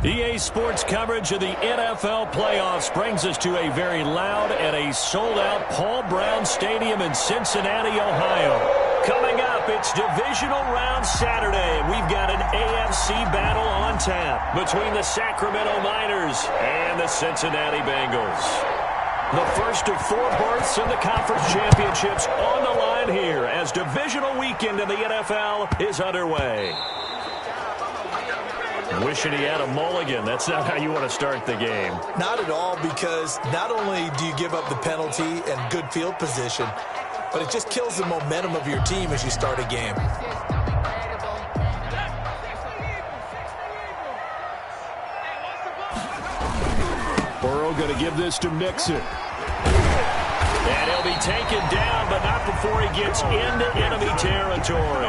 EA Sports coverage of the NFL playoffs brings us to a very loud and a sold-out Paul Brown Stadium in Cincinnati, Ohio. Coming up, it's divisional round Saturday. We've got an AFC battle on tap between the Sacramento Miners and the Cincinnati Bengals. The first of 4 berths in the conference championships on the line here as divisional weekend in the NFL is underway. Wishing he had a mulligan. That's not how you want to start the game. Not at all, because not only do you give up the penalty and good field position, but it just kills the momentum of your team as you start a game. Burrow going to give this to Mixon. And he'll be taken down, but not before he gets into enemy territory.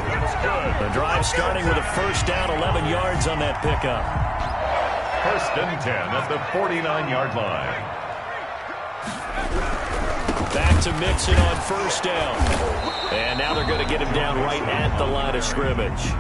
The drive starting with a first down, 11 yards on that pickup. First and 10 at the 49-yard line. Back to Mixon on first down. And now they're going to get him down right at the line of scrimmage.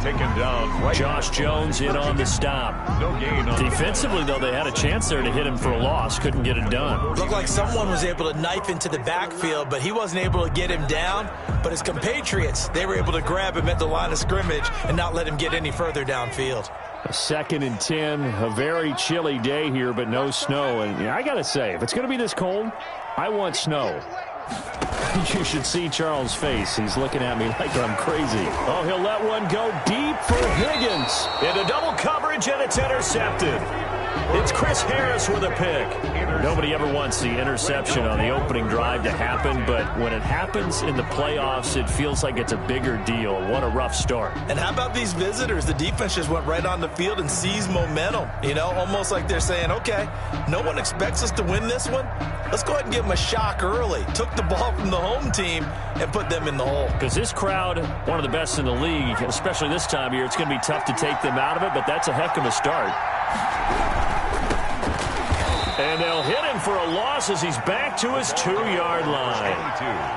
Taken down right. Josh Jones in on the stop. No gain on Defensively, though, they had a chance there to hit him for a loss. Couldn't get it done. Looked like someone was able to knife into the backfield, but he wasn't able to get him down. But his compatriots, they were able to grab him at the line of scrimmage and not let him get any further downfield. A 2nd and 10, a very chilly day here, but no snow. And I got to say, if it's going to be this cold, I want snow. You should see Charles' face. He's looking at me like I'm crazy. Oh, he'll let one go deep for Higgins. Into double coverage, and it's intercepted. It's Chris Harris with a pick. Nobody ever wants the interception on the opening drive to happen, but when it happens in the playoffs, it feels like it's a bigger deal. What a rough start. And how about these visitors? The defense just went right on the field and seized momentum. You know, almost like they're saying, okay, no one expects us to win this one. Let's go ahead and give them a shock early. Took the ball from the home team and put them in the hole. Because this crowd, one of the best in the league, especially this time of year, it's going to be tough to take them out of it, but that's a heck of a start. And they'll hit him for a loss as he's back to his 2-yard line.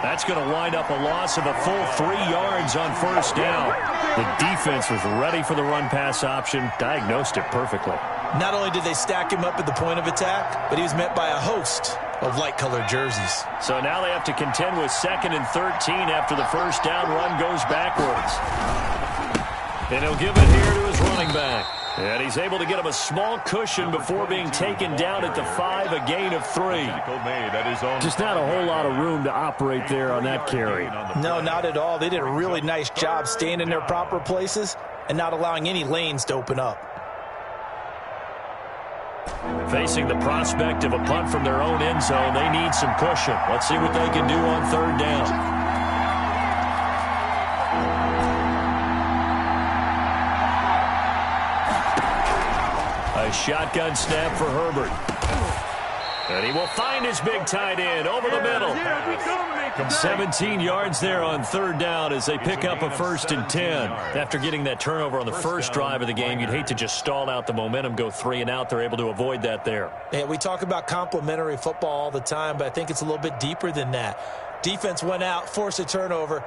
That's going to wind up a loss of a full 3 yards on first down. The defense was ready for the run-pass option, diagnosed it perfectly. Not only did they stack him up at the point of attack, but he was met by a host of light-colored jerseys. So now they have to contend with 2nd and 13 after the first down run goes backwards. And he'll give it here to his running back. And he's able to get him a small cushion before being taken down at the 5, a gain of 3. Just not a whole lot of room to operate there on that carry. No, not at all. They did a really nice job staying in their proper places and not allowing any lanes to open up. Facing the prospect of a punt from their own end zone, they need some cushion. Let's see what they can do on 3rd down. A shotgun snap for Herbert. And he will find his big tight end over the middle. 17 yards there on 3rd down as they pick up a 1st and 10. After getting that turnover on the first drive of the game, you'd hate to just stall out the momentum, go 3 and out. They're able to avoid that there. Yeah, we talk about complementary football all the time, but I think it's a little bit deeper than that. Defense went out, forced a turnover,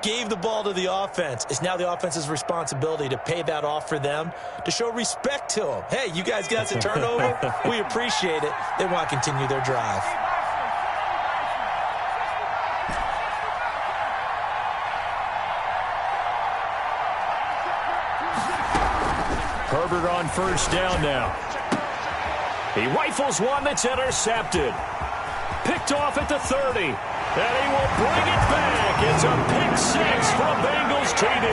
gave the ball to the offense. It's now the offense's responsibility to pay that off for them, to show respect to them. Hey, you guys got the turnover? We appreciate it. They want to continue their drive. Herbert on first down now. He rifles one that's intercepted. Picked off at the 30. And he will bring it back. It's a pick 6 from Bengals TD.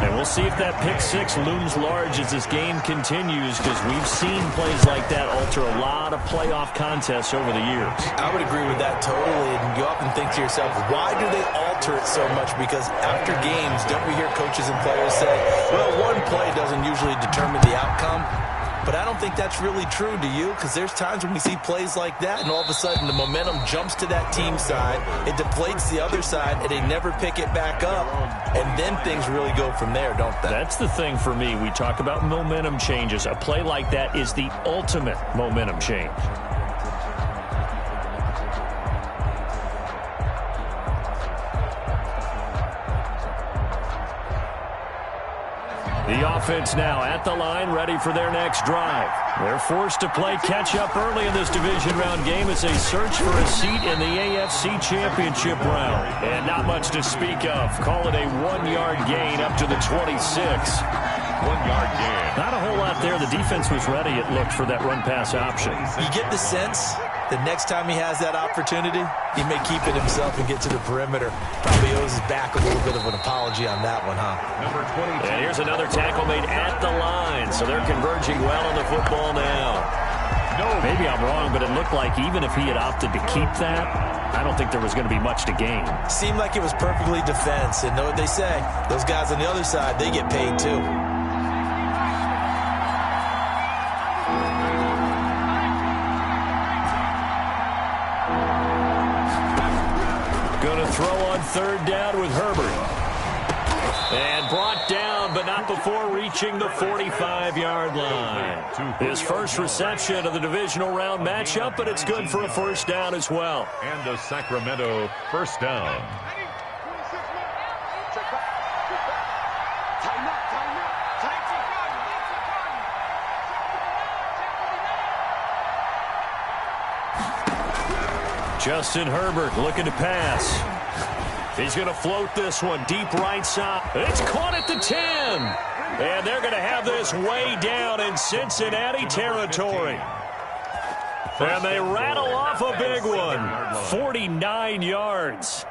And we'll see if that pick 6 looms large as this game continues, because we've seen plays like that alter a lot of playoff contests over the years. I would agree with that totally. And you often think to yourself, why do they alter it so much? Because after games, don't we hear coaches and players say, well, one play doesn't usually determine the outcome? But I don't think that's really true, do you? Because there's times when we see plays like that, and all of a sudden the momentum jumps to that team side, it deflates the other side, and they never pick it back up, and then things really go from there, don't they? That's the thing for me. We talk about momentum changes. A play like that is the ultimate momentum change. The offense now at the line, ready for their next drive. They're forced to play catch-up early in this division round game as they search for a seat in the AFC Championship round. And not much to speak of. Call it a 1-yard gain up to the 26. 1-yard gain. Not a whole lot there. The defense was ready, it looked, for that run-pass option. You get the sense the next time he has that opportunity, he may keep it himself and get to the perimeter. Probably owes his back a little bit of an apology on that one, huh? Number 22. And here's another tackle made at the line, so they're converging well on the football now. No. Maybe I'm wrong, but it looked like even if he had opted to keep that, I don't think there was going to be much to gain. Seemed like it was perfectly defense, and know what they say. Those guys on the other side, they get paid too. Going to throw on third down with Herbert. And brought down, but not before reaching the 45-yard line. His first reception of the divisional round matchup, but it's good for a first down as well. And a Sacramento first down. Justin Herbert looking to pass. He's going to float this one deep right side. It's caught at the 10. And they're going to have this way down in Cincinnati territory. And they rattle off a big one. 49 yards.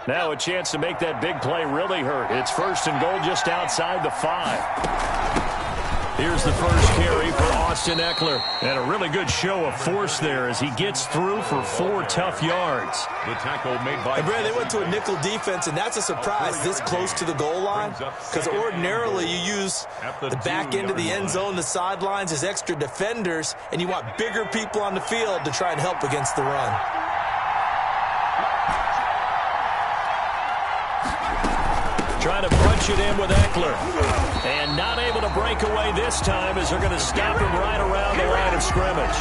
Now a chance to make that big play really hurt. It's first and goal just outside the 5. Here's the first carry for Austin Eckler. And a really good show of force there as he gets through for 4 tough yards. The tackle made by... And Brad, they went to a nickel defense, and that's a surprise this close to the goal line. Because ordinarily you use the back end of the end zone, the sidelines as extra defenders, and you want bigger people on the field to try and help against the run. Trying to punch it in with Eckler. And not able to break away this time as they're going to stop him right around the line of scrimmage.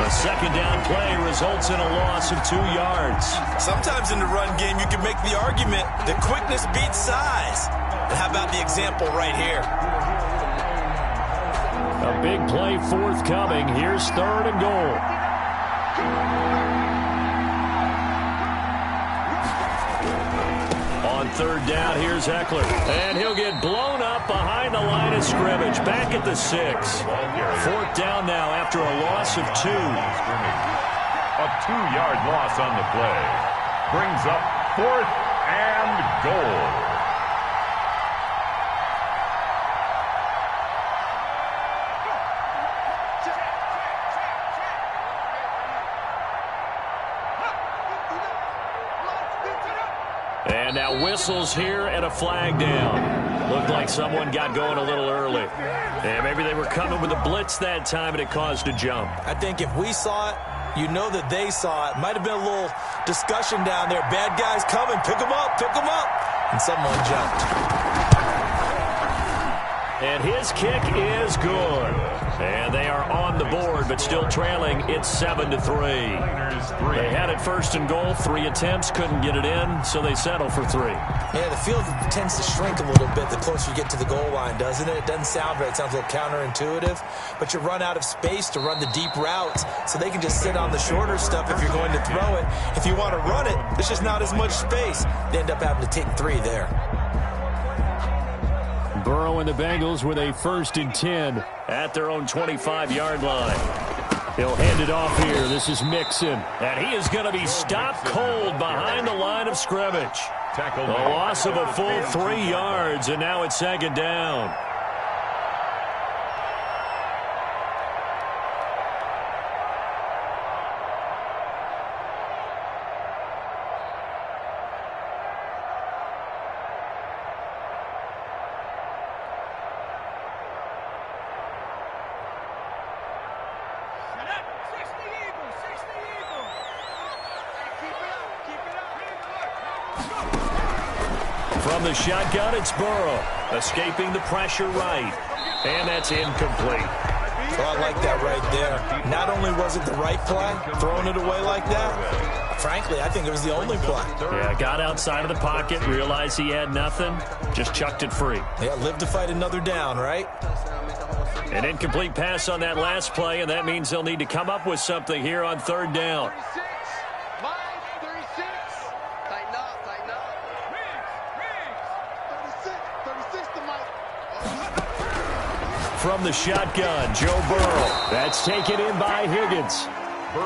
A second down play results in a loss of 2 yards. Sometimes in the run game you can make the argument that quickness beats size. And how about the example right here? A big play forthcoming. Here's third and goal. On third down, here's Eckler. And he'll get blown up behind the line of scrimmage. Back at the 6. Fourth down now after a loss of 2. A 2-yard loss on the play. Brings up 4th and goal. And now whistles here and a flag down. Looked like someone got going a little early. And maybe they were coming with a blitz that time and it caused a jump. I think if we saw it, you know that they saw it. Might have been a little discussion down there. Bad guys coming. Pick them up. Pick them up. And someone jumped. And his kick is good. And they are on the board, but still trailing. It's 7-3. They had it first and goal. 3 attempts, couldn't get it in, so they settle for 3. Yeah, the field tends to shrink a little bit the closer you get to the goal line, doesn't it? It doesn't sound right. It sounds a little counterintuitive. But you run out of space to run the deep routes, so they can just sit on the shorter stuff if you're going to throw it. If you want to run it, there's just not as much space. They end up having to take 3 there. Burrow and the Bengals with a 1st and 10 at their own 25-yard line. He'll hand it off here. This is Mixon. And he is going to be stopped cold behind the line of scrimmage. A loss of a full 3 yards, and now it's 2nd down. From the shotgun, it's Burrow. Escaping the pressure right. And that's incomplete. Oh, I like that right there. Not only was it the right play, throwing it away like that, frankly, I think it was the only play. Yeah, got outside of the pocket, realized he had nothing, just chucked it free. Yeah, live to fight another down, right? An incomplete pass on that last play, and that means they'll need to come up with something here on third down. From the shotgun, Joe Burrow. That's taken in by Higgins.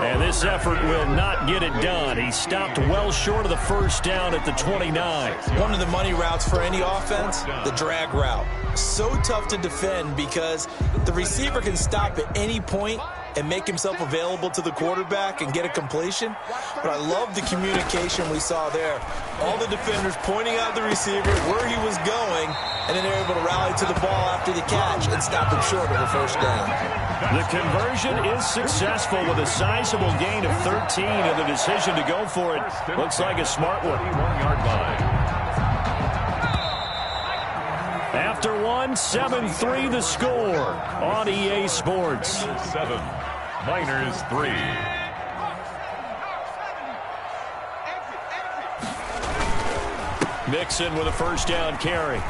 And this effort will not get it done. He stopped well short of the first down at the 29. One of the money routes for any offense, the drag route. So tough to defend because the receiver can stop at any point and make himself available to the quarterback and get a completion. But I love the communication we saw there. All the defenders pointing out the receiver where he was going, and then they're able to rally to the ball after the catch and stop him short of a first down. The conversion is successful with a sizable gain of 13, and the decision to go for it looks like a smart one. After one, 7-3 the score on EA Sports. 7, Miners 3. Mixon with a first down carry.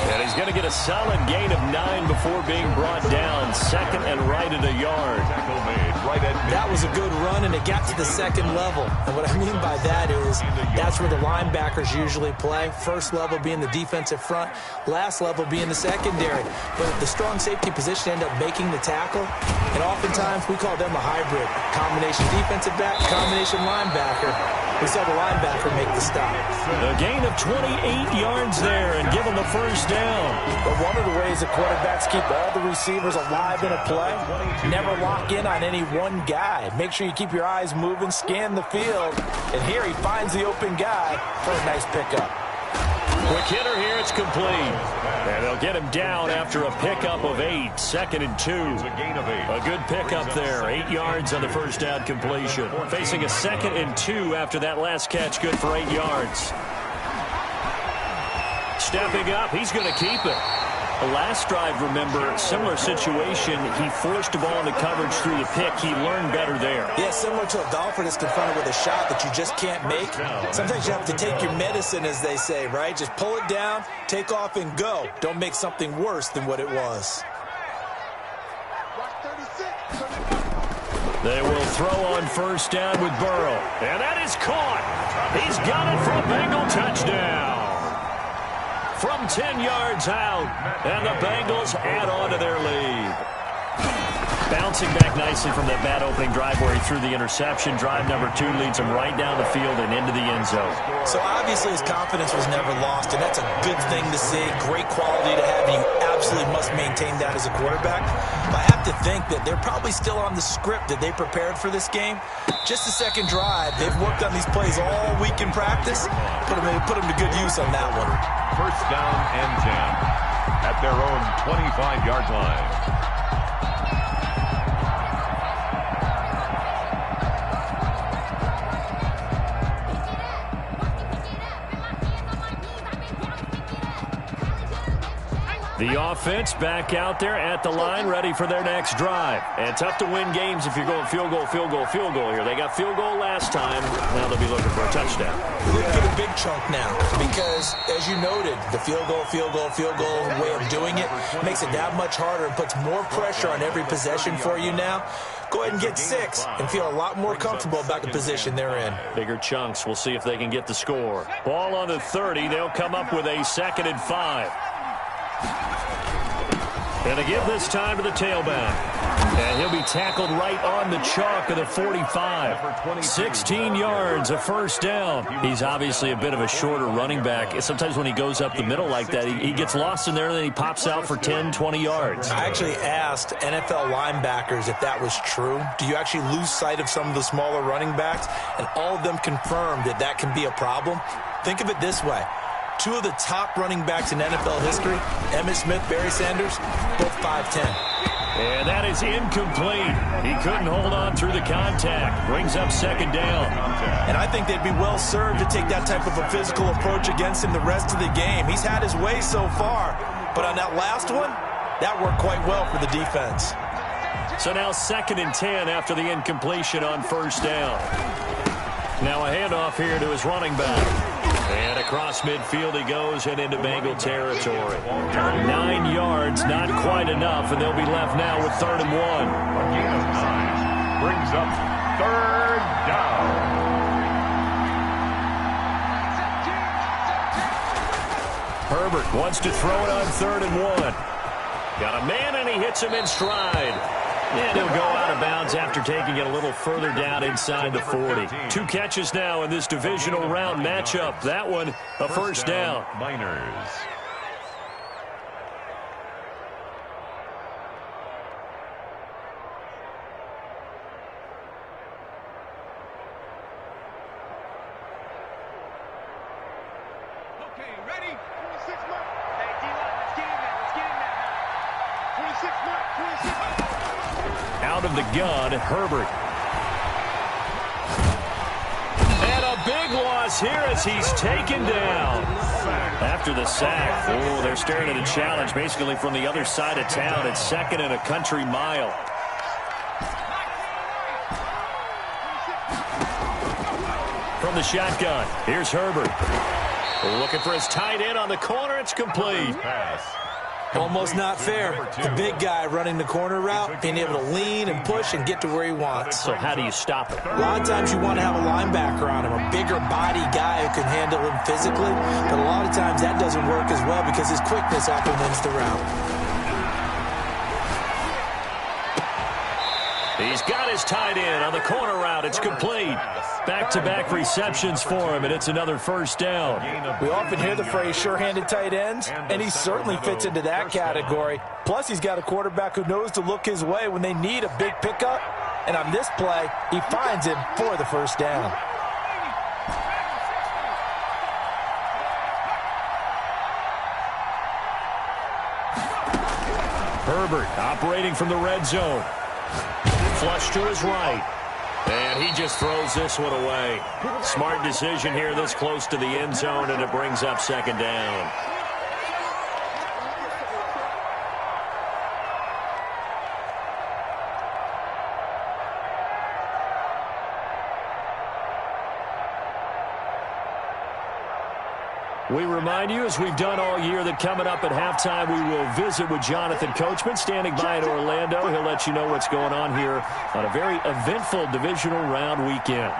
And he's going to get a solid gain of 9 before being brought down. Second and right at a yard. That was a good run, and it got to the second level. And what I mean by that is that's where the linebackers usually play. First level being the defensive front, last level being the secondary. But the strong safety position ended up making the tackle, and oftentimes we call them a hybrid. Combination defensive back, combination linebacker. We saw the linebacker make the stop. A gain of 28 yards there and give them the first down. But one of the ways the quarterbacks keep all the receivers alive in a play, never lock in on any one guy. Make sure you keep your eyes moving, scan the field, and here he finds the open guy for a nice pickup. Quick hitter here, it's complete. And they'll get him down after a pickup of 8, 2nd and 2. A good pickup there, 8 yards on the first down completion. Facing a 2nd and 2 after that last catch, good for 8 yards. Stepping up, he's going to keep it. The last drive, remember, similar situation. He forced the ball into coverage through the pick. He learned better there. Yeah, similar to a golfer that's confronted with a shot that you just can't make. Sometimes you have to take your medicine, as they say, right? Just pull it down, take off, and go. Don't make something worse than what it was. They will throw on first down with Burrow. And that is caught. He's got it for a Bengal touchdown. From 10 yards out, and the Bengals add on to their lead. Bouncing back nicely from that bad opening drive where he threw the interception. Drive number 2 leads him right down the field and into the end zone. So obviously his confidence was never lost, and that's a good thing to see. Great quality to have, and you absolutely must maintain that as a quarterback. But I have to think that they're probably still on the script that they prepared for this game. Just the second drive. They've worked on these plays all week in practice. Put them to good use on that one. First down and 10 at their own 25-yard line. The offense back out there at the line, ready for their next drive. And tough to win games if you're going field goal, field goal, field goal here. They got field goal last time. Now they'll be looking for a touchdown. They get a big chunk now because, as you noted, the field goal way of doing it makes it that much harder and puts more pressure on every possession for you now. Go ahead and get 6 and feel a lot more comfortable about the position they're in. Bigger chunks. We'll see if they can get the score. Ball on the 30. They'll come up with a 2nd and 5. And to give this time to the tailback. And he'll be tackled right on the chalk of the 45. 16 yards, a first down. He's obviously a bit of a shorter running back. Sometimes when he goes up the middle like that, he gets lost in there and then he pops out for 10, 20 yards. I actually asked NFL linebackers if that was true. Do you actually lose sight of some of the smaller running backs? And all of them confirmed that that can be a problem. Think of it this way. 2 of the top running backs in NFL history, Emmitt Smith, Barry Sanders, both 5'10". And that is incomplete. He couldn't hold on through the contact. Brings up 2nd down. And I think they'd be well served to take that type of a physical approach against him the rest of the game. He's had his way so far. But on that last one, that worked quite well for the defense. So now 2nd and 10 after the incompletion on first down. Now a handoff here to his running back. And across midfield he goes and into Bengal territory. 9 yards, not quite enough, and they'll be left now with 3rd and 1. A gain of 9 brings up 3rd down. Herbert wants to throw it on 3rd and 1. Got a man, and he hits him in stride. And he'll go out of bounds after taking it a little further down inside the 40. 2 catches now in this divisional round matchup. That one, a first down. Miners. Okay, ready? 26 mark. Hey, D-line, let's get in there. Let's get in there. 26 mark, 26 mark. Out of the gun, Herbert. And a big loss here as he's taken down. After the sack, oh, they're staring at a challenge basically from the other side of town. It's 2nd and a country mile. From the shotgun, here's Herbert. Looking for his tight end on the corner. It's complete. Pass. Almost not fair. The big guy running the corner route, being able to lean and push and get to where he wants. So how do you stop it? A lot of times you want to have a linebacker on him, a bigger body guy who can handle him physically, but a lot of times that doesn't work as well because his quickness often wins the route. He's got his tight end on the corner route. It's complete. Back-to-back receptions for him, and it's another first down. We often hear the phrase sure-handed tight ends, and he certainly fits into that category. Plus, he's got a quarterback who knows to look his way when they need a big pickup. And on this play, he finds him for the first down. Herbert operating from the red zone. Flush to his right. And he just throws this one away. Smart decision here this close to the end zone, and it brings up 2nd down. We remind you, as we've done all year, that coming up at halftime, we will visit with Jonathan Coachman, standing by in Orlando. He'll let you know what's going on here on a very eventful divisional round weekend.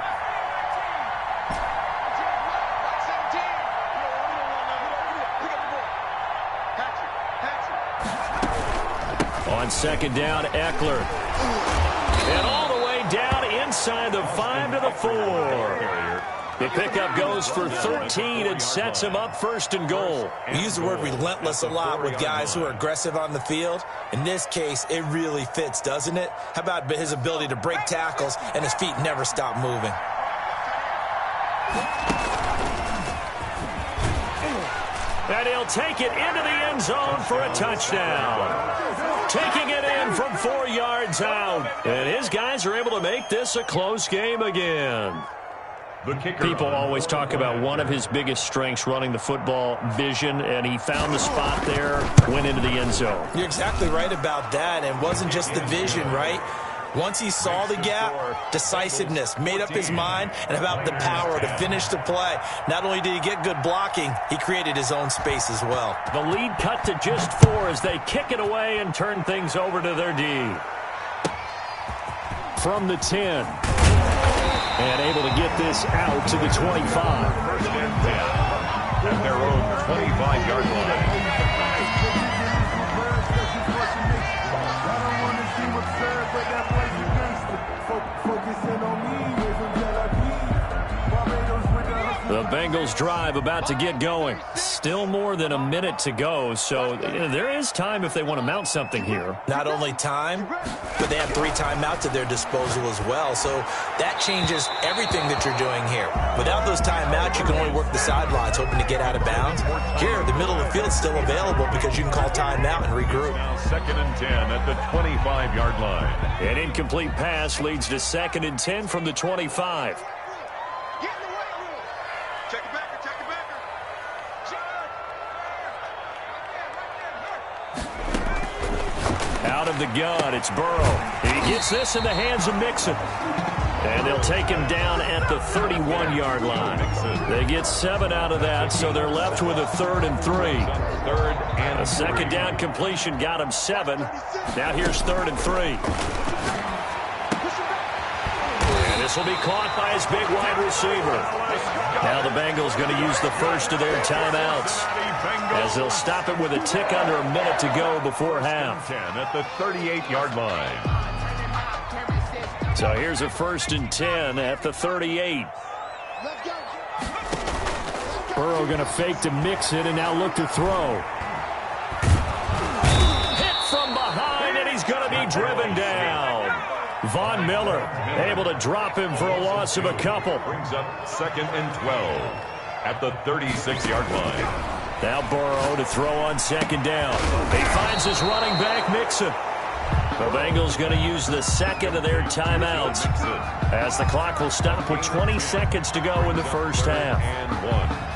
On 2nd down, Eckler. And all the way down inside the 5 to the 4. The pickup goes for 13 and sets him up 1st and goal. We use the word relentless a lot with guys who are aggressive on the field. In this case, it really fits, doesn't it? How about his ability to break tackles and his feet never stop moving? And he'll take it into the end zone for a touchdown. Taking it in from 4 yards out. And his guys are able to make this a close game again. People always talk about one of his biggest strengths running the football, vision, and he found the spot there, went into the end zone. You're exactly right about that, and it wasn't just the vision, right? Once he saw the gap, decisiveness, made up his mind, and about the power to finish the play. Not only did he get good blocking, he created his own space as well. The lead cut to just 4 as they kick it away and turn things over to their D. From the 10. And able to get this out to the 25. 1st and 10 at their own 25-yard line. The Bengals drive about to get going. Still more than a minute to go, so there is time if they want to mount something here. Not only time, but they have 3 timeouts at their disposal as well, so that changes everything that you're doing here. Without those timeouts, you can only work the sidelines, hoping to get out of bounds. Here, the middle of the field is still available because you can call timeout and regroup. Now 2nd and 10 at the 25-yard line. An incomplete pass leads to 2nd and 10 from the 25. Out of the gun. It's Burrow. He gets this in the hands of Mixon. And they'll take him down at the 31-yard line. They get 7 out of that, so they're left with a 3rd and 3. A second down completion got him 7. Now here's 3rd and 3. And this will be caught by his big wide receiver. Now the Bengals going to use the first of their timeouts, as they'll stop it with a tick under a minute to go before half. 10 at the 38-yard line. So here's a 1st and 10 at the 38. Burrow going to fake to Mixon and now look to throw. Hit from behind, and he's going to be driven down. Von Miller able to drop him for a loss of a couple. Brings up 2nd and 12 at the 36-yard line. Now Burrow to throw on 2nd down. He finds his running back, Mixon. The Bengals going to use the second of their timeouts, as the clock will stop with 20 seconds to go in the first half. And 1.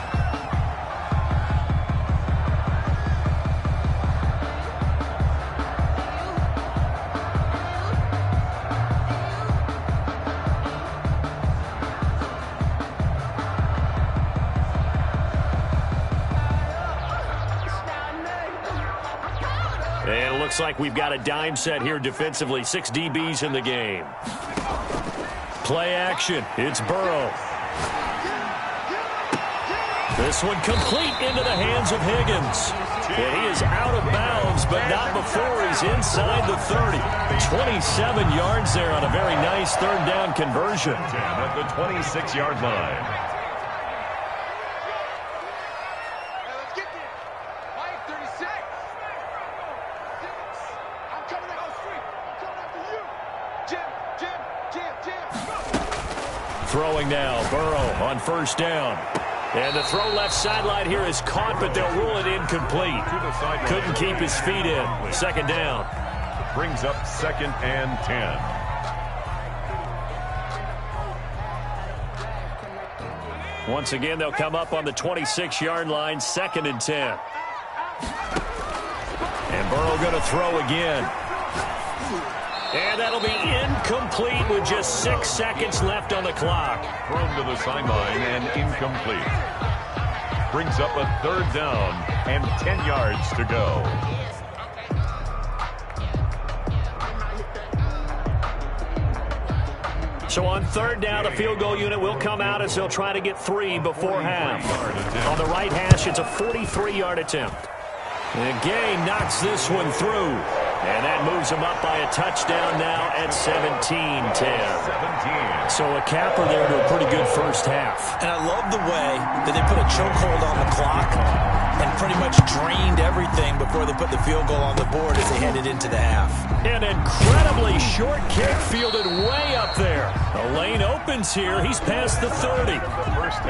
And it looks like we've got a dime set here defensively. 6 DBs in the game. Play action. It's Burrow. This one complete into the hands of Higgins. And he is out of bounds, but not before he's inside the 30. 27 yards there on a very nice 3rd down conversion. 10 at the 26-yard line. Throwing now, Burrow on 1st down. And the throw left sideline here is caught, but they'll rule it incomplete. Couldn't keep his feet in. 2nd down. Brings up 2nd and 10. Once again, they'll come up on the 26-yard line, 2nd and 10. And Burrow going to throw again. And that'll be incomplete with just 6 seconds left on the clock. Thrown to the sideline and incomplete. Brings up a 3rd down and 10 yards to go. So on 3rd down, the field goal unit will come out as they'll try to get 3 before half. On the right hash, it's a 43-yard attempt. And Gay knocks this one through. And that moves him up by a touchdown now at 17-10. So a capper there to a pretty good first half. And I love the way that they put a chokehold on the clock and pretty much drained everything before they put the field goal on the board as they headed into the half. An incredibly short kick fielded way up there. The lane opens here. He's past the 30.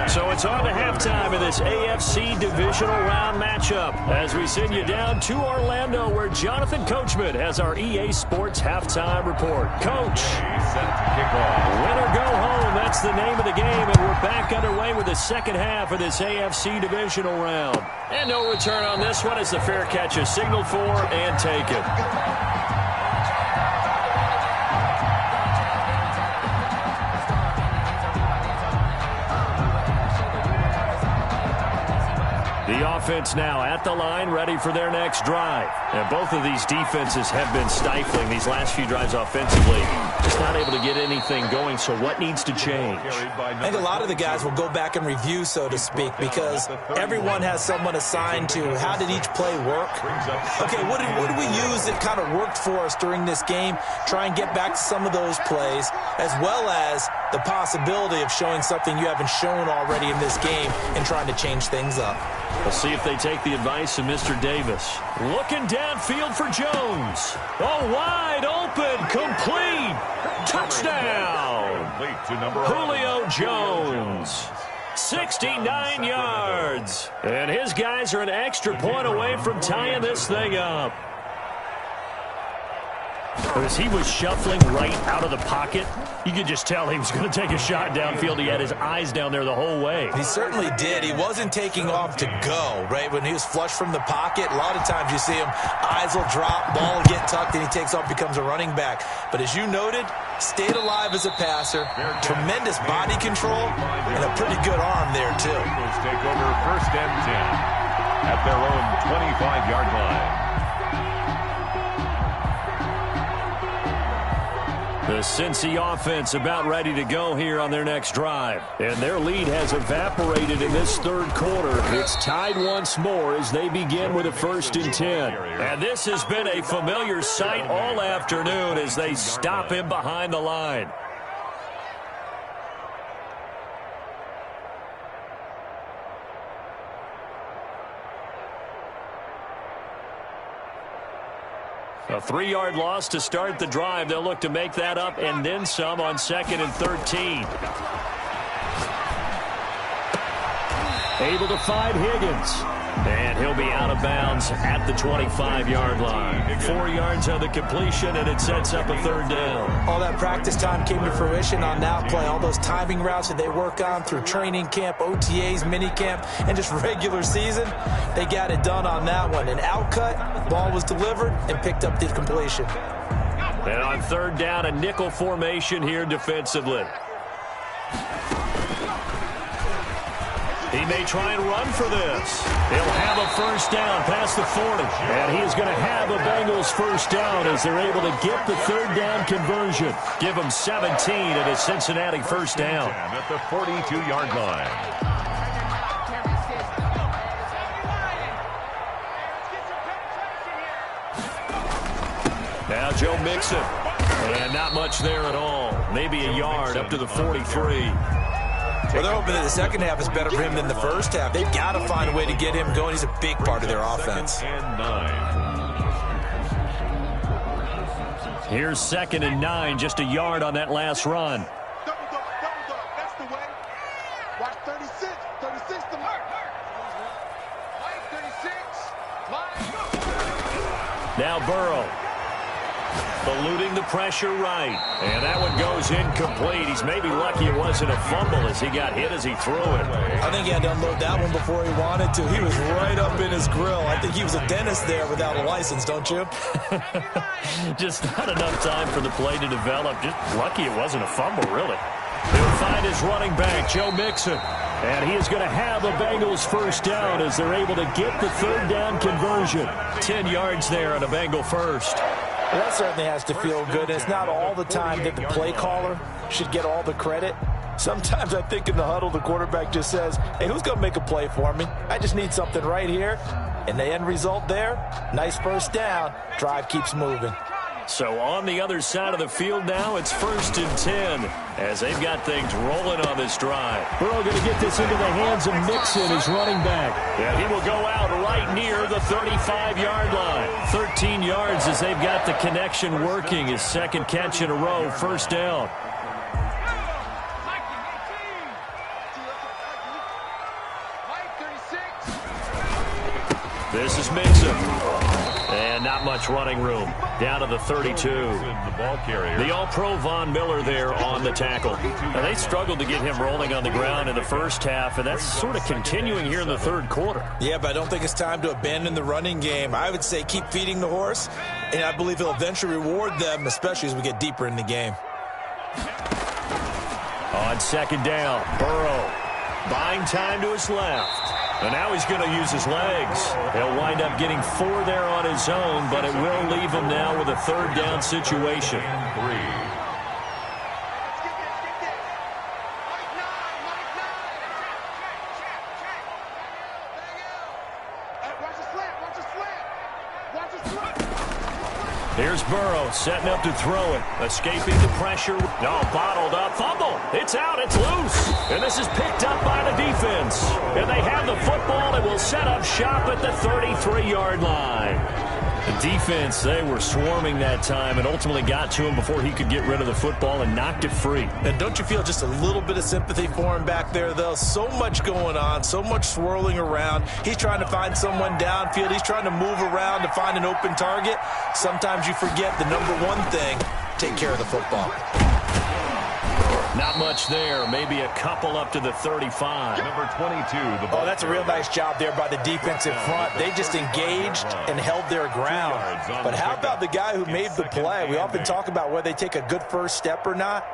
So it's on to halftime of this AFC divisional round matchup as we send you down to Orlando, where Jonathan Coachman has our EA Sports halftime report. Coach, win or go home, that's the name of the game, and we're back underway with the second half of this AFC divisional round. And no return on this one as the fair catch is signaled for and taken. The offense now at the line, ready for their next drive. And both of these defenses have been stifling these last few drives offensively. Just not able to get anything going, so what needs to change? I think a lot of the guys will go back and review, so to speak, because everyone has someone assigned to how did each play work. Okay, what did we use that kind of worked for us during this game? Try and get back to some of those plays, as well as the possibility of showing something you haven't shown already in this game and trying to change things up. We'll see if they take the advice of Mr. Davis. Looking downfield for Jones. Oh, wide open, complete. Touchdown. Julio Jones. 69 yards. And his guys are an extra point away from tying this thing up. As he was shuffling right out of the pocket, you could just tell he was going to take a shot downfield. He had his eyes down there the whole way. He certainly did. He wasn't taking off to go, right? When he was flush from the pocket, a lot of times you see him, eyes will drop, ball will get tucked, and he takes off, becomes a running back. But as you noted, stayed alive as a passer, tremendous body control, and a pretty good arm there, too. Eagles take over 1st and 10 at their own 25-yard line. The Cincy offense about ready to go here on their next drive. And their lead has evaporated in this third quarter. It's tied once more as they begin with a 1st and 10. And this has been a familiar sight all afternoon as they stop him behind the line. A 3-yard loss to start the drive. They'll look to make that up and then some on 2nd and 13. Able to find Higgins. And he'll be out of bounds at the 25-yard line. 4 yards on the completion, and it sets up a 3rd down. All that practice time came to fruition on that play. All those timing routes that they work on through training camp, OTAs, minicamp, and just regular season, they got it done on that one. An outcut, ball was delivered, and picked up the completion. And on 3rd down, a nickel formation here defensively. He may try and run for this. He'll have a 1st down past the 40. And he is going to have a Bengals 1st down as they're able to get the 3rd down conversion. Give them 17 at a Cincinnati 1st down. At the 42-yard line. Now Joe Mixon. And not much there at all. Maybe a yard up to the 43. Well, they're hoping that the second half is better for him than the first half. They've got to find a way to get him going. He's a big part of their offense. Here's 2nd and 9, just a yard on that last run. Double dog, that's the way. Watch 36, 36 the mark. 36, Now Burrow. Eluding the pressure right. And that one goes incomplete. He's maybe lucky it wasn't a fumble as he got hit as he threw it. I think he had to unload that one before he wanted to. He was right up in his grill. I think he was a dentist there without a license, don't you? Just not enough time for the play to develop. Just lucky it wasn't a fumble, really. He'll find his running back, Joe Mixon. And he is going to have a Bengals 1st down as they're able to get the 3rd down conversion. 10 yards there on a Bengal 1st. Well, that certainly has to feel good. It's not all the time that the play caller should get all the credit. Sometimes I think in the huddle, the quarterback just says, hey, who's going to make a play for me? I just need something right here. And the end result there, nice 1st down. Drive keeps moving. So on the other side of the field now, it's 1st and 10 as they've got things rolling on this drive. Burrow going to get this into the hands of Mixon, his running back. And he will go out right near the 35-yard line. 13 yards as they've got the connection working. His 2nd catch in a row, 1st down. This is Mixon. And not much running room. Down to the 32. The All-Pro Von Miller there on the tackle. Now, they struggled to get him rolling on the ground in the first half, and that's sort of continuing here in the 3rd quarter. Yeah, but I don't think it's time to abandon the running game. I would say keep feeding the horse, and I believe he'll eventually reward them, especially as we get deeper in the game. On 2nd down, Burrow buying time to his left. And now he's going to use his legs. He'll wind up getting 4 there on his own, but it will leave him now with a 3rd down situation. Here's Burrow setting up to throw it. Escaping the pressure. No, bottled up. Fumble. It's out. It's loose. And this is picked up by the defense. And they have the football and will set up shop at the 33-yard line. The defense, they were swarming that time and ultimately got to him before he could get rid of the football and knocked it free. And don't you feel just a little bit of sympathy for him back there, though? So much going on, so much swirling around. He's trying to find someone downfield. He's trying to move around to find an open target. Sometimes you forget the number one thing, take care of the football. Not much there. Maybe a couple up to the 35. Number 22. Oh, that's a real nice job there by the defensive front. They just engaged and held their ground. But how about the guy who made the play? We often talk about whether they take a good first step or not.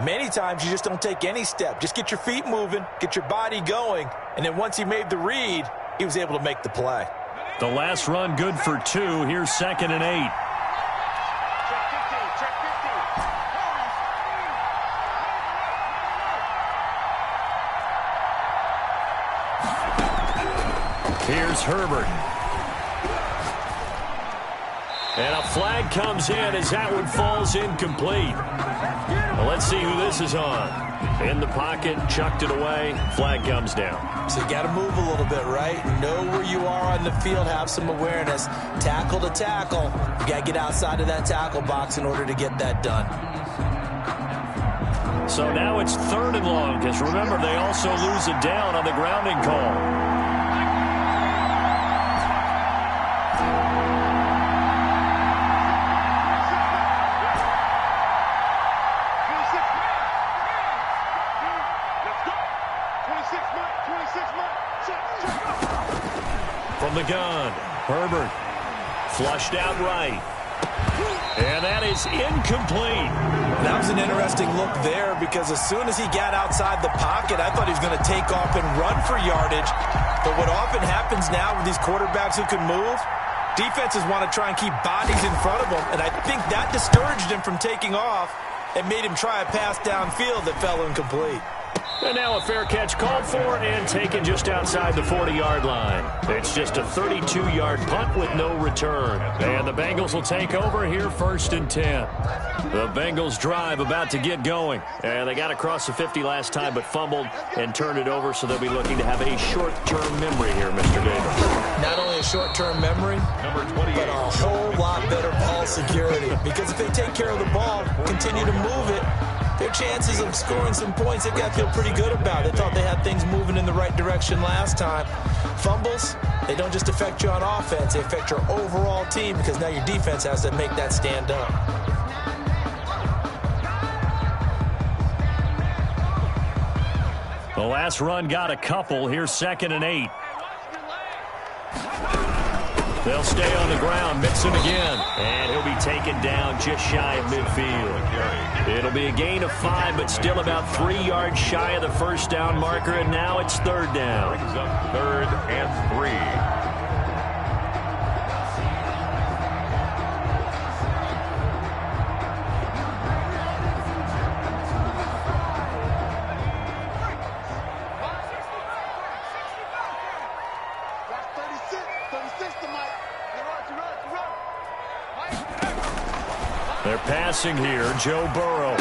Many times you just don't take any step. Just get your feet moving, get your body going, and then once he made the read, he was able to make the play. The last run good for 2. Here's 2nd and 8. Here's Herbert. And a flag comes in as that one falls incomplete. Well, let's see who this is on. In the pocket, chucked it away, flag comes down. So you got to move a little bit, right? Know where you are on the field, have some awareness. Tackle to tackle. You got to get outside of that tackle box in order to get that done. So now it's 3rd and long, because remember, they also lose it down on the grounding call. From the gun, Herbert flushed out right. And that is incomplete. That was an interesting look there because as soon as he got outside the pocket, I thought he was going to take off and run for yardage. But what often happens now with these quarterbacks who can move, defenses want to try and keep bodies in front of them. And I think that discouraged him from taking off and made him try a pass downfield that fell incomplete. And now a fair catch called for and taken just outside the 40-yard line. It's just a 32-yard punt with no return. And the Bengals will take over here 1st and 10. The Bengals drive about to get going. And they got across the 50 last time but fumbled and turned it over, so they'll be looking to have a short-term memory here, Mr. Davis. Not only a short-term memory, but a whole lot better ball security. Because if they take care of the ball, continue to move it, their chances of scoring some points, they've got to feel pretty good about. They thought they had things moving in the right direction last time. Fumbles, they don't just affect you on offense. They affect your overall team because now your defense has to make that stand up. The last run got a couple. Here's 2nd and 8. They'll stay on the ground. Mixon again. And he'll be taken down just shy of midfield. It'll be a gain of 5, but still about 3 yards shy of the first down marker, and now it's 3rd down. Brings up 3rd and 3. They're passing here. Joe Burrow.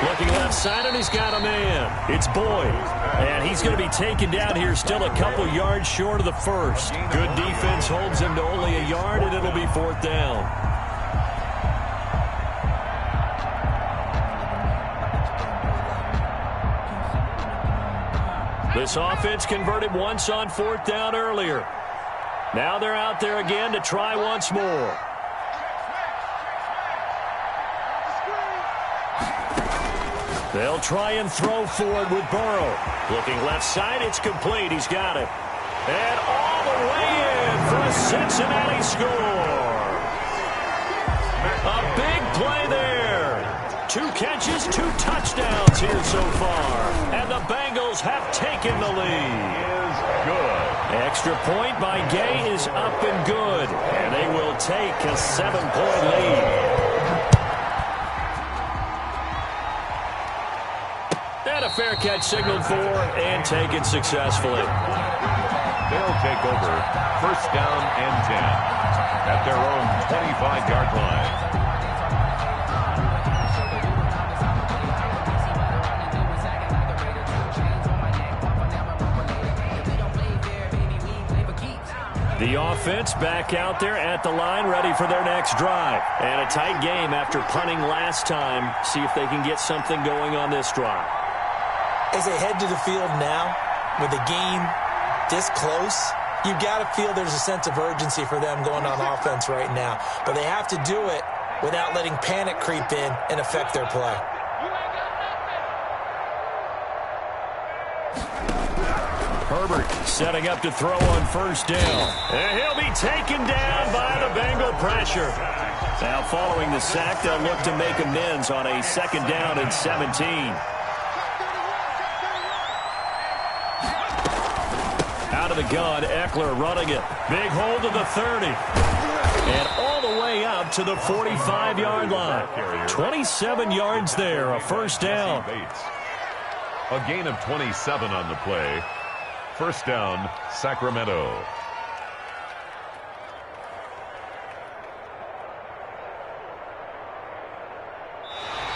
Looking left side, and he's got a man. It's Boyd. And he's going to be taken down here still a couple yards short of the first. Good defense holds him to only a yard, and it'll be 4th down. This offense converted once on 4th down earlier. Now they're out there again to try once more. They'll try and throw forward with Burrow. Looking left side, it's complete. He's got it. And all the way in for a Cincinnati score. A big play there. 2 catches, 2 touchdowns here so far. And the Bengals have taken the lead. Is good. Extra point by Gay is up and good. And they will take a 7-point lead. And a fair catch signaled for and taken successfully. They'll take over 1st down and 10 at their own 25-yard line. The The offense back out there at the line, ready for their next drive. And a tight game after punting last time. See if they can get something going on this drive. As they head to the field now, with the game this close, you've got to feel there's a sense of urgency for them going on offense right now. But they have to do it without letting panic creep in and affect their play. Herbert setting up to throw on first down. And he'll be taken down by the Bengal pressure. Now following the sack, they'll look to make amends on a second down and 17. Out of the gun, Eckler running it. Big hold of the 30. And all the way up to the 45-yard line. 27 yards there, a first down. A gain of 27 on the play. First down, Sacramento.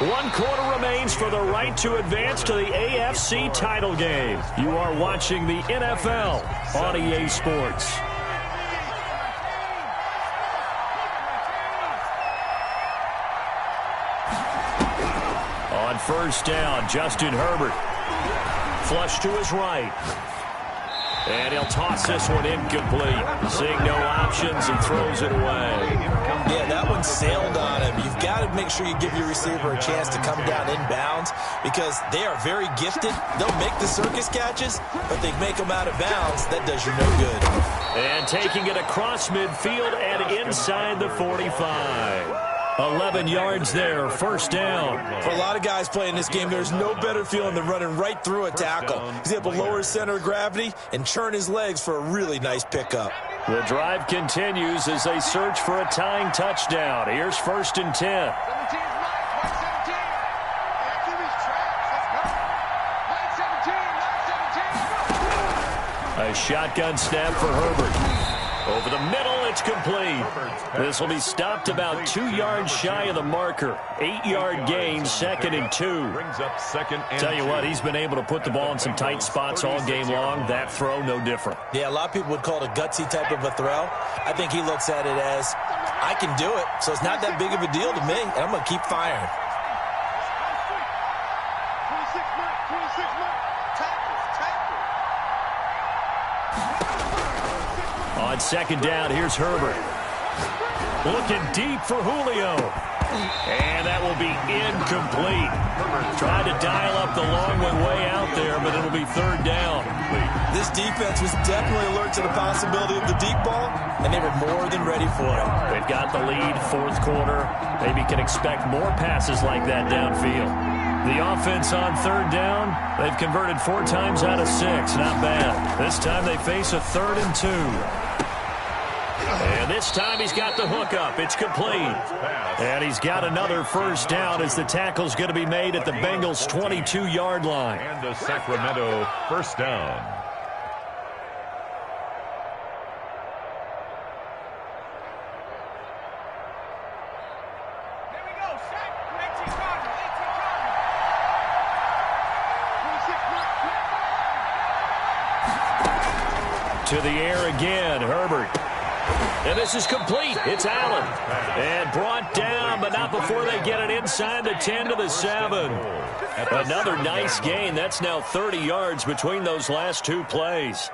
One quarter remains for the right to advance to the AFC title game. You are watching the NFL on EA Sports. On first down, Justin Herbert. Flush to his right. And he'll toss this one incomplete. Seeing no options, he throws it away. Yeah, that one sailed on him. You've got to make sure you give your receiver a chance to come down inbounds because they are very gifted. They'll make the circus catches, but they make them out of bounds. That does you no good. And taking it across midfield and inside the 45. 11 yards there, first down. For a lot of guys playing this game, there's no better feeling than running right through a tackle. He's able to lower his center of gravity and churn his legs for a really nice pickup. The drive continues as they search for a tying touchdown. Here's first and 10. A shotgun snap for Herbert. Over the middle, it's complete. This will be stopped about 2 yards shy of the marker. 8-yard gain, second and 2. Brings up second and Tell you 2. what, he's been able to put the ball in some tight spots all game long. That throw, no different. Yeah, a lot of people would call it a gutsy type of a throw. I think he looks at it as, I can do it, so it's not that big of a deal to me, and I'm going to keep firing. 26 mark. Tackles. On second down, here's Herbert. Looking deep for Julio. And that will be incomplete. Tried to dial up the long one way out there, but it'll be third down. This defense was definitely alert to the possibility of the deep ball, and they were more than ready for it. They've got the lead, fourth quarter. Maybe can expect more passes like that downfield. The offense on third down, they've converted 4 times out of 6. Not bad. This time they face a 3rd and 2. And this time he's got the hook up. It's complete. And he's got another first down as the tackle's going to be made at the Bengals' 22-yard line. And a Sacramento first down. There we go. Sack. 18 Cardinal. 26 mark. To the air again, Herbert. And this is complete. It's Allen. And brought down, but not before they get it inside the 10 to the 7. Another nice gain. That's now 30 yards between those last 2 plays.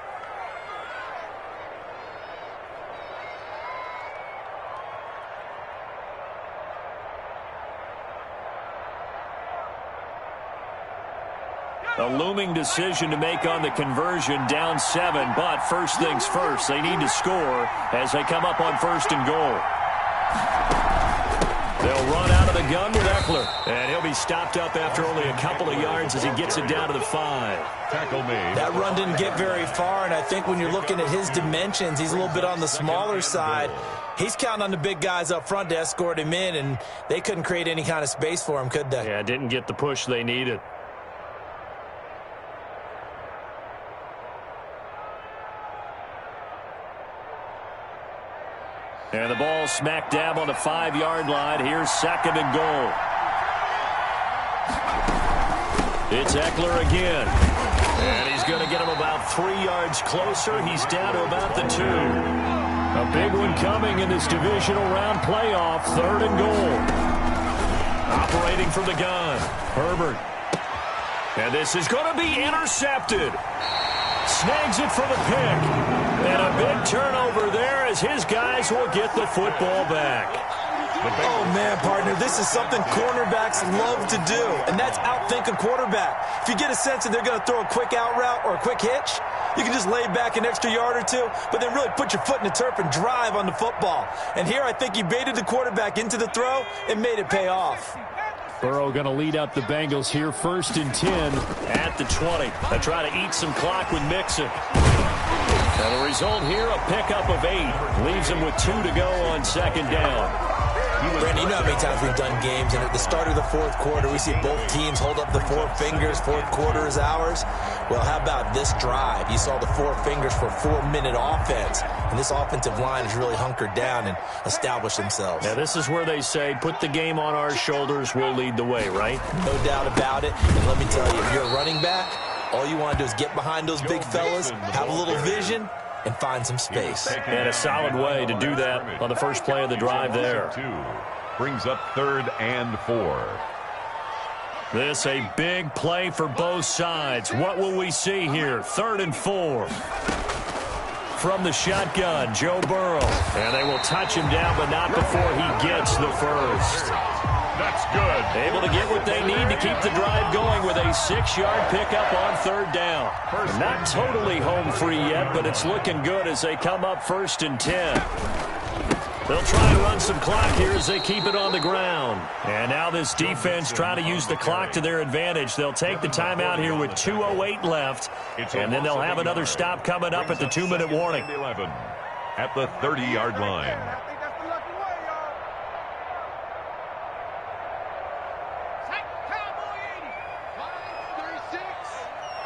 A looming decision to make on the conversion, down 7, but first things first, they need to score as they come up on first and goal. They'll run out of the gun with Eckler, and he'll be stopped up after only a couple of yards as he gets it down to the 5. Tackle made. That run didn't get very far, and I think when you're looking at his dimensions, he's a little bit on the smaller side. He's counting on the big guys up front to escort him in, and they couldn't create any kind of space for him, could they? Yeah, didn't get the push they needed. And the ball smack dab on the 5-yard line. Here's second and goal. It's Eckler again. And he's going to get him about 3 yards closer. He's down to about the 2. A big one coming in this divisional round playoff. 3rd and goal. Operating from the gun. Herbert. And this is going to be intercepted. Snags it for the pick. And a big turnover there as his guys will get the football back. Oh, man, partner, this is something cornerbacks love to do, and that's outthink a quarterback. If you get a sense that they're going to throw a quick out route or a quick hitch, you can just lay back an extra yard or two, but then really put your foot in the turf and drive on the football. And here I think he baited the quarterback into the throw and made it pay off. Burrow going to lead up the Bengals here, 1st and 10 at the 20. They try to eat some clock with Mixon. And the result here, a pickup of 8. Leaves him with 2 to go on 2nd down. Randy, you know how many times we've done games, and at the start of the 4th quarter, we see both teams hold up the 4 fingers. 4th quarter is ours. Well, how about this drive? You saw the 4 fingers for 4-minute offense, and this offensive line has really hunkered down and established themselves. Now, this is where they say, put the game on our shoulders, we'll lead the way, right? No doubt about it. And let me tell you, if you're a running back, all you want to do is get behind those big fellas, have a little vision, and find some space. And a solid way to do that on the first play of the drive there. Brings up 3rd and 4. This a big play for both sides. What will we see here? 3rd and 4. From the shotgun, Joe Burrow. And they will touch him down, but not before he gets the first. That's good. Able to get what they need to keep the drive going with a 6-yard pickup on 3rd down. Not totally home free yet, but it's looking good as they come up 1st and 10. They'll try and run some clock here as they keep it on the ground. And now this defense trying to use the clock to their advantage. They'll take the timeout here with 2:08 left. And then they'll have another stop coming up at the 2-minute warning. 11 at the 30-yard line.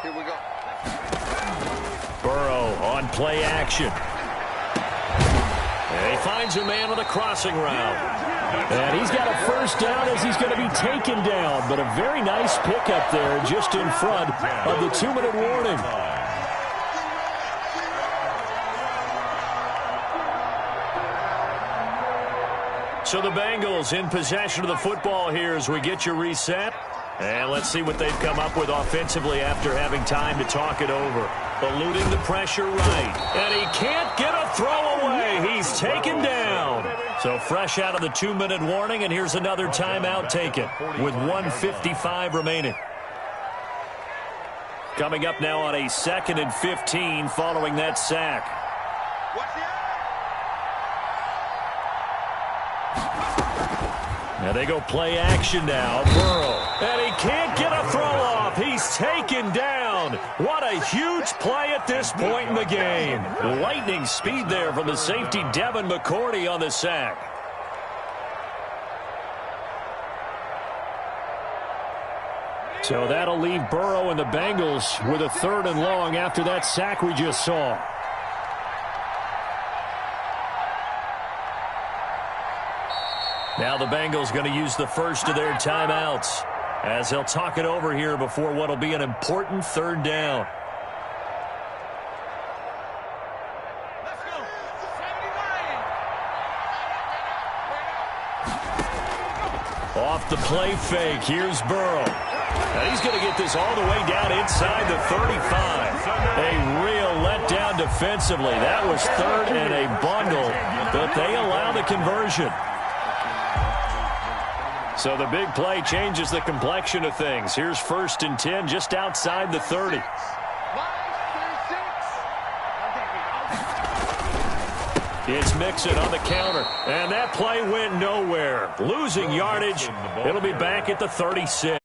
Here we go. Burrow on play action. And he finds a man on the crossing route. And he's got a first down as he's going to be taken down. But a very nice pickup there just in front of the 2-minute warning. So the Bengals in possession of the football here as we get your reset. And let's see what they've come up with offensively after having time to talk it over. Eluding the pressure right. And he can't get a throw away. He's taken down. So fresh out of the 2-minute warning, and here's another timeout taken with 1:55 remaining. Coming up now on a 2nd and 15 following that sack. Now they go play action now. Burrow. And he can't get a throw off. He's taken down. What a huge play at this point in the game. Lightning speed there from the safety Devin McCourty on the sack. So that'll leave Burrow and the Bengals with a 3rd and long after that sack we just saw. Now the Bengals going to use the first of their timeouts as they'll talk it over here before what will be an important 3rd down. Off the play fake, here's Burrow. And he's going to get this all the way down inside the 35. A real letdown defensively. That was 3rd and a bundle, but they allow the conversion. So the big play changes the complexion of things. Here's 1st and 10 just outside the 30. It's Mixon on the counter. And that play went nowhere. Losing yardage. It'll be back at the 36.